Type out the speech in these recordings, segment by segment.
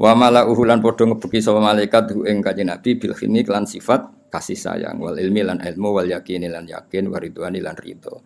Wa mala'uhu lan padha ngebeki sapa malaikat hu ing kanjeng Nabi bil khilmi lan sifat kasih sayang wal ilmi lan ilmu wal yakini lan yakin waridwani lan ridho.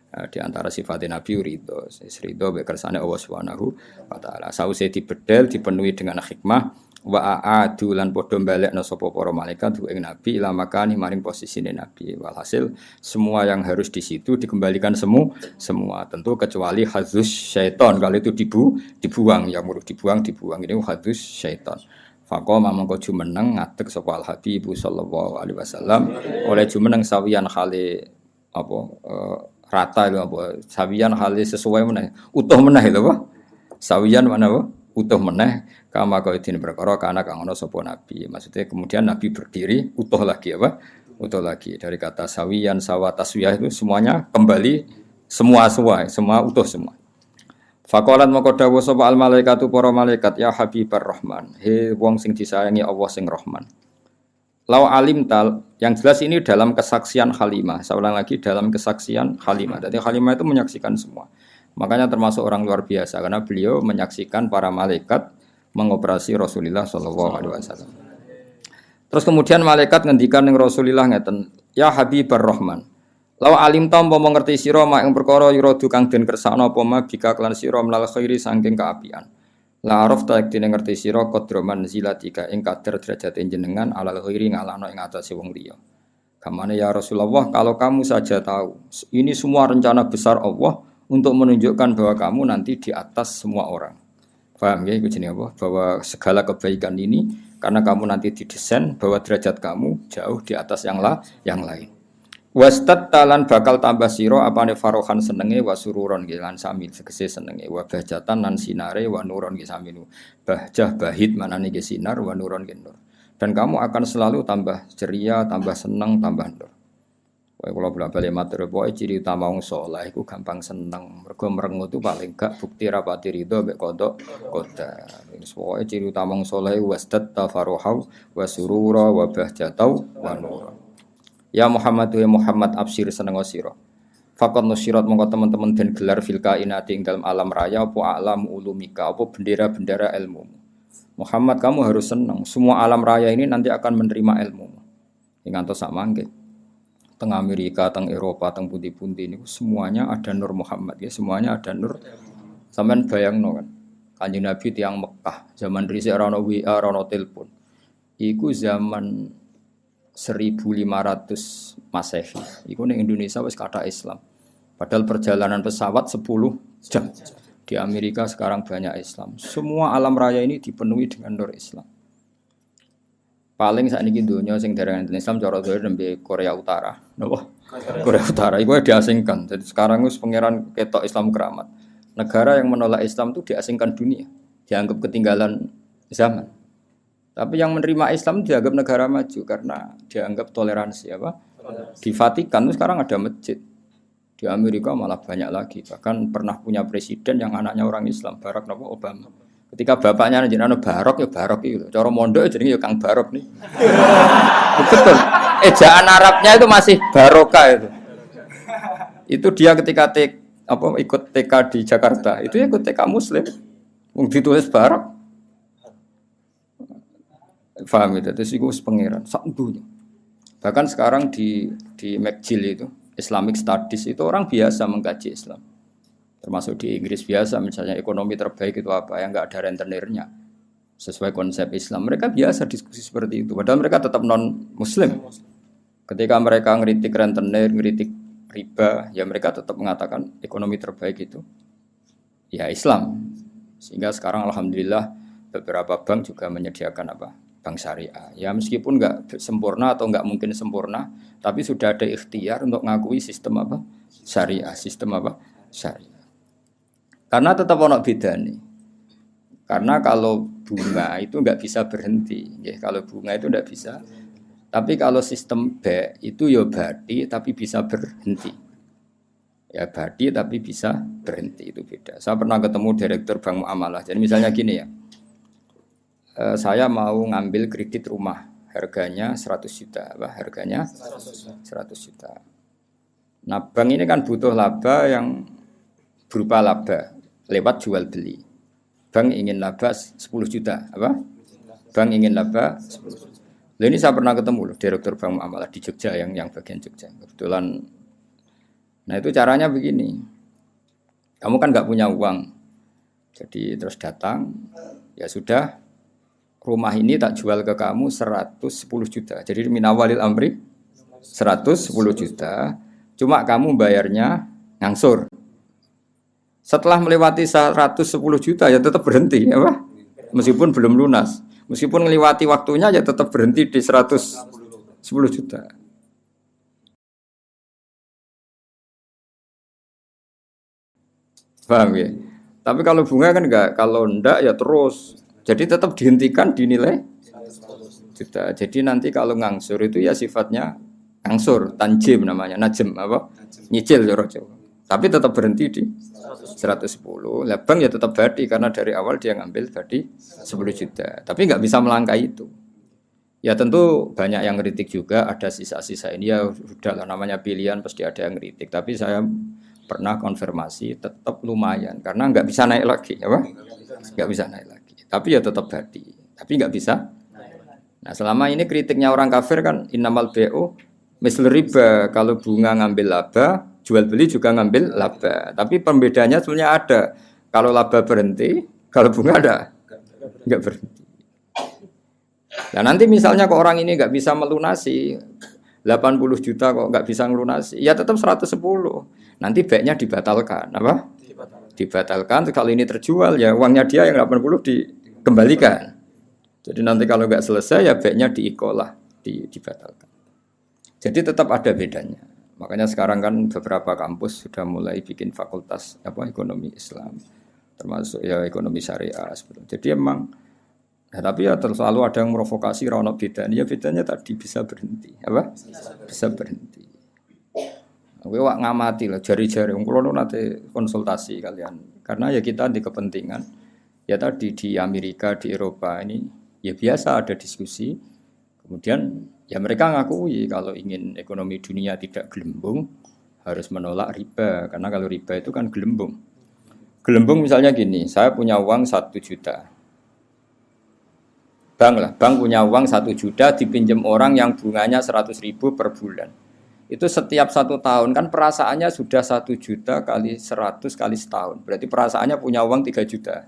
Di antara sifat Nabi ridho, ridho be kersane Allah Subhanahu wa taala. Sause dibedel dipenuhi dengan hikmah wa aadu lan padha balekna sapa para malaikat ing Nabi ila makani maring posisine Nabi. Walhasil semua yang harus di situ dikembalikan semua tentu kecuali hadzus syaitan kalau itu dibuang yang murah dibuang ini hadzus syaitan. Faqama mangko jumeneng ngadeg sapa Al Habib sallallahu alaihi wasallam oleh jumeneng sawiyan khali apa rata lho apa sawiyan hale sesuai meneh utuh meneh lho apa sawiyan mana apa utuh meneh kama kaidin perkara kana kang ana sapa nabi maksudnya kemudian nabi berdiri utuh lagi apa utuh lagi dari kata sawiyan sawa taswiyah itu semuanya kembali semua utuh semua faqalat maka dawuh sapa al malaikatu para malaikat ya habibar rahman he wong sing disayangi Allah sing rahman. Lau alim tal, yang jelas ini dalam kesaksian Halimah. Saya ulang lagi dalam kesaksian Halimah. Jadi Halimah itu menyaksikan semua. Makanya termasuk orang luar biasa karena beliau menyaksikan para malaikat mengoperasi Rasulullah SAW. Terus kemudian malaikat ngendikan dengan Rasulullah ngeten, ya Habibar Rahman. Lau alim tal mau mengerti sira mak ing perkara yuradu kang den kersakno apa ma bika klan sira mlal khairi saking kaapian. La araf ta yektine ngerti sira qadroman zilatika ing kadar derajat jenengan alal ghairi ngalahno ing atase wong liya. Kamane ya Rasulullah kalau kamu saja tahu ini semua rencana besar Allah untuk menunjukkan bahwa kamu nanti di atas semua orang. Paham ya iku jenenge apa? Bahwa segala kebaikan ini karena kamu nanti didesain bahwa derajat kamu jauh di atas yang lain. Wastat talan bakal tambah siro apane farohan senenge wa sururon lan samil segese senenge wa bahjatan lan sinare wa nuron ki saminu bahjah bahid manane ki sinar wa nuron ki nur dan kamu akan selalu tambah ceria tambah seneng tambah nur. Wae kula bolak-balik matur pokoke ciri utama wong saleh iku gampang seneng mergo merengu tu paling gak bukti rapati ridho mek kodok qadar. Wis pokoke ciri utama wong saleh wastat tafaruhau wa surura wa bahjatau wa nur. Ya Muhammad wa Muhammad absir seneng sira. Faqad nusirat mongko teman-teman den gelar fil kainati ing dalam alam raya apa alam ulumika apa bendera-bendera ilmu. Muhammad kamu harus senang. Semua alam raya ini nanti akan menerima ilmu. Ing ngantos sak mangke. Teng Amerika, teng Eropa, teng pundi-pundi ini semuanya ada nur Muhammad ya, semuanya ada nur. Sampeyan bayangno kan. Kanjeng Nabi tiyang Mekah, zaman dhisik ora ono WA, ora ono telepon. Iku zaman 1500 Masehi. Iku ning Indonesia wis kathah Islam. Padahal perjalanan pesawat 10 jam. Di Amerika sekarang banyak Islam. Semua alam raya ini dipenuhi dengan nur Islam. Paling sakniki donya sing dereng Islam cara donya nembe Korea Utara. Napa? Korea Utara iku diasingkan. Jadi sekarang wis pangeran ketok Islam keramat. Negara yang menolak Islam itu diasingkan dunia. Dianggap ketinggalan zaman. Tapi yang menerima Islam dianggap negara maju karena dianggap toleransi apa? Di Vatikan itu sekarang ada masjid. Di Amerika malah banyak lagi. Bahkan pernah punya presiden yang anaknya orang Islam, Barack Obama. Ketika bapaknya jenenge Barok ya Barok itu. Cara mondok jenenge ya Kang Barok nih. Betul. Ejaan Arabnya itu masih Baroka itu. Itu dia ketika ikut TK di Jakarta, itu ikut TK Muslim. Ditulis Barok. Faham itu, terus itu pengiran satunya. Bahkan sekarang di McGill itu Islamic Studies itu orang biasa mengkaji Islam, termasuk di Inggris biasa misalnya ekonomi terbaik itu apa yang nggak ada rentenirnya sesuai konsep Islam. Mereka biasa diskusi seperti itu, padahal mereka tetap non Muslim. Ketika mereka ngeritik rentenir, ngeritik riba, ya mereka tetap mengatakan ekonomi terbaik itu ya Islam. Sehingga sekarang alhamdulillah beberapa bank juga menyediakan apa? Bank syariah. Ya meskipun enggak sempurna atau enggak mungkin sempurna, tapi sudah ada ikhtiar untuk ngakui sistem apa? Syariah, sistem apa? Syariah. Karena tetap ono bedane. Karena kalau bunga itu enggak bisa berhenti, ya, kalau bunga itu enggak bisa. Tapi kalau sistem B itu ya badi tapi bisa berhenti. Ya badi tapi bisa berhenti itu beda. Saya pernah ketemu direktur Bank Muamalah. Jadi misalnya gini ya. Saya mau ngambil kredit rumah harganya 100 juta, harganya 100 juta. Nah, bank ini kan butuh laba yang berupa laba lewat jual beli. Bank ingin laba 10 juta, apa? Bank ingin laba 10 juta. Lalu ini saya pernah ketemu loh, direktur Bank Muamalah di Jogja yang bagian Jogja. Kebetulan. Nah itu caranya begini. Kamu kan nggak punya uang, jadi terus datang, ya sudah, rumah ini tak jual ke kamu 110 juta. Jadi minawalil amri 110 juta. Cuma kamu bayarnya ngangsur. Setelah melewati 110 juta ya tetap berhenti, ya Pak? Meskipun belum lunas. Meskipun melewati waktunya ya tetap berhenti di 110 juta. Paham ya? Tapi kalau bunga kan enggak, kalau enggak ya terus. Jadi tetap dihentikan dinilai juta. Jadi nanti kalau ngangsur itu ya sifatnya ngangsur, tanjim namanya, najem apa? Nyicil cara Jawa. Tapi tetap berhenti di 110. Lah bank ya tetap badi karena dari awal dia ngambil tadi 10 juta. Tapi enggak bisa melangkahi itu. Ya tentu banyak yang kritik juga, ada sisa-sisa ini ya sudah namanya pilihan pasti ada yang kritik. Tapi saya pernah konfirmasi tetap lumayan karena nggak bisa naik lagi, apa? Nggak bisa naik lagi. Tapi ya tetap badi. Tapi nggak bisa. Nah selama ini kritiknya orang kafir kan innamal bai'u misl riba, kalau bunga ngambil laba, jual beli juga ngambil laba. Tapi pembedanya sebenarnya ada. Kalau laba berhenti, kalau bunga ada nggak berhenti. Nah nanti misalnya kok orang ini nggak bisa melunasi 80 juta kok nggak bisa melunasi, ya tetap 110. Nanti baiknya dibatalkan, apa? Dibatalkan. Kalau ini terjual ya uangnya dia yang 80 dikembalikan. Jadi nanti kalau nggak selesai ya baiknya diikolah, dibatalkan. Jadi tetap ada bedanya. Makanya sekarang kan beberapa kampus sudah mulai bikin fakultas ekonomi Islam, termasuk ya ekonomi syariah. Jadi emang, nah, tapi ya selalu ada yang provokasi ronok bedanya. Ya bedanya tadi bisa berhenti, apa? Bisa berhenti. Kowe wak ngamati lah jari-jari wong kula nate konsultasi kalian. Karena ya kita di kepentingan ya tadi di Amerika, di Eropa ini ya biasa ada diskusi. Kemudian ya mereka ngakui kalau ingin ekonomi dunia tidak gelembung harus menolak riba, karena kalau riba itu kan gelembung. Gelembung misalnya gini, saya punya uang 1 juta. Bank punya uang 1 juta dipinjam orang yang bunganya 100.000 per bulan. Itu setiap 1 tahun kan perasaannya sudah 1 juta kali 100 kali setahun. Berarti perasaannya punya uang 3 juta.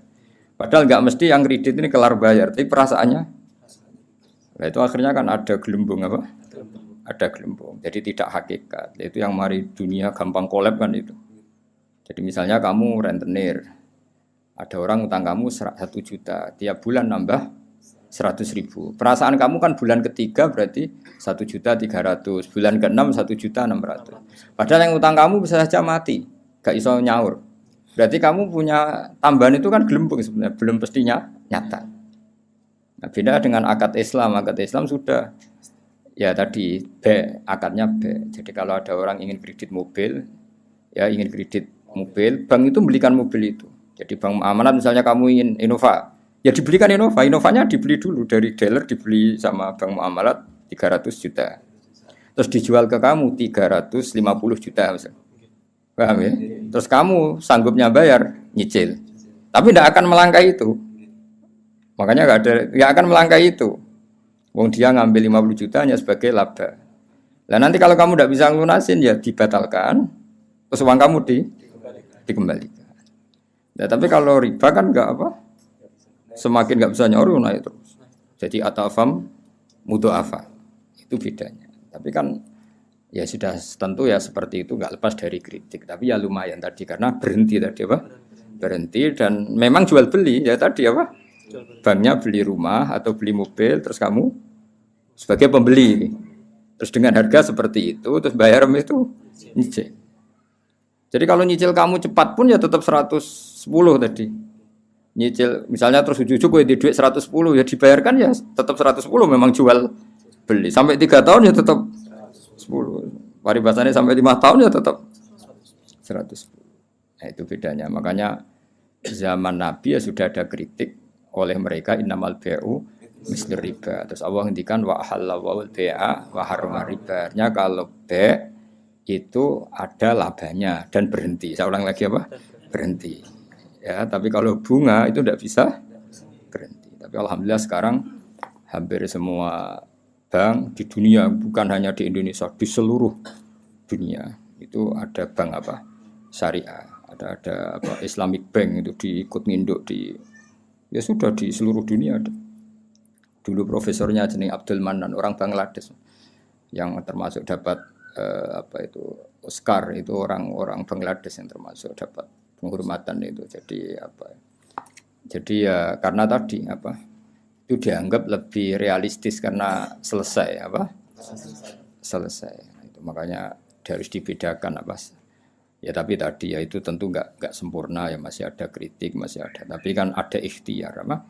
Padahal nggak mesti yang kredit ini kelar bayar, tapi perasaannya. Nah itu akhirnya kan ada gelembung apa? Ada gelembung. Jadi tidak hakikat. Itu yang mari dunia gampang kolab kan itu. Jadi misalnya kamu rentenir, ada orang utang kamu 1 juta, tiap bulan nambah 100.000. Perasaan kamu kan bulan ketiga berarti 1.300.000, bulan ke-6 1.600.000. Padahal yang utang kamu bisa saja mati, gak iso nyaur. Berarti kamu punya tambahan itu kan gelembung sebenarnya, belum pastinya nyata. Nah, beda dengan akad Islam sudah ya tadi B, akadnya B. Jadi kalau ada orang ingin kredit mobil, ya ingin kredit mobil, bank itu belikan mobil itu. Jadi bank amanat misalnya kamu ingin Innova, ya dibelikan Innova, Innovanya dibeli dulu dari dealer, dibeli sama bank muamalat 300 juta. Terus dijual ke kamu 350 juta misalnya. Paham ya? Terus kamu sanggupnya bayar, nyicil. Tapi tidak akan melangkahi itu. Makanya nggak akan melangkahi itu. Wong dia ngambil 50 juta hanya sebagai laba. Nah nanti kalau kamu tidak bisa lunasin ya dibatalkan, terus uang kamu dikembalikan. Nah, tapi kalau riba kan nggak apa? Semakin nggak bisa nyaur naik terus. Jadi atafam mudhoafa itu bedanya. Tapi kan ya sudah tentu ya seperti itu, nggak lepas dari kritik. Tapi ya lumayan tadi karena berhenti tadi apa? Berhenti dan memang jual beli ya tadi apa? Banknya beli rumah atau beli mobil, terus kamu sebagai pembeli. Terus dengan harga seperti itu, terus bayar itu nyicil. Jadi kalau nyicil kamu cepat pun ya tetap 110 tadi. Nyicil misalnya terus ujuk-ujuk gue di duit 110 ya dibayarkan ya tetap 110 memang jual beli. Sampai 3 tahun ya tetap 10. Paribasannya sampai 5 tahun ya tetap 110. Nah itu bedanya. Makanya zaman Nabi ya sudah ada kritik oleh mereka innamal bai'u mislir riba. Terus Allah ngendikan wa halallahu al-bai'a wa harrama riba. Artinya kalau bai' itu ada labanya dan berhenti. Saya ulang lagi apa? Berhenti. Ya, tapi kalau bunga itu tidak bisa berhenti. Tapi alhamdulillah sekarang hampir semua bank di dunia, bukan hanya di Indonesia, di seluruh dunia itu ada bank apa syariah, ada apa Islamic Bank itu diikut nginduk di ya sudah di seluruh dunia ada. Dulu profesornya jeneng Abdul Manan orang Bangladesh yang termasuk dapat apa itu Oscar itu orang-orang Bangladesh yang termasuk dapat penghormatan itu. Jadi apa? Jadi ya karena tadi apa? Itu dianggap lebih realistis karena selesai apa? Selesai. Nah, itu makanya harus dibedakan apa? Ya tapi tadi ya itu tentu nggak sempurna ya masih ada kritik masih ada. Tapi kan ada ikhtiar apa?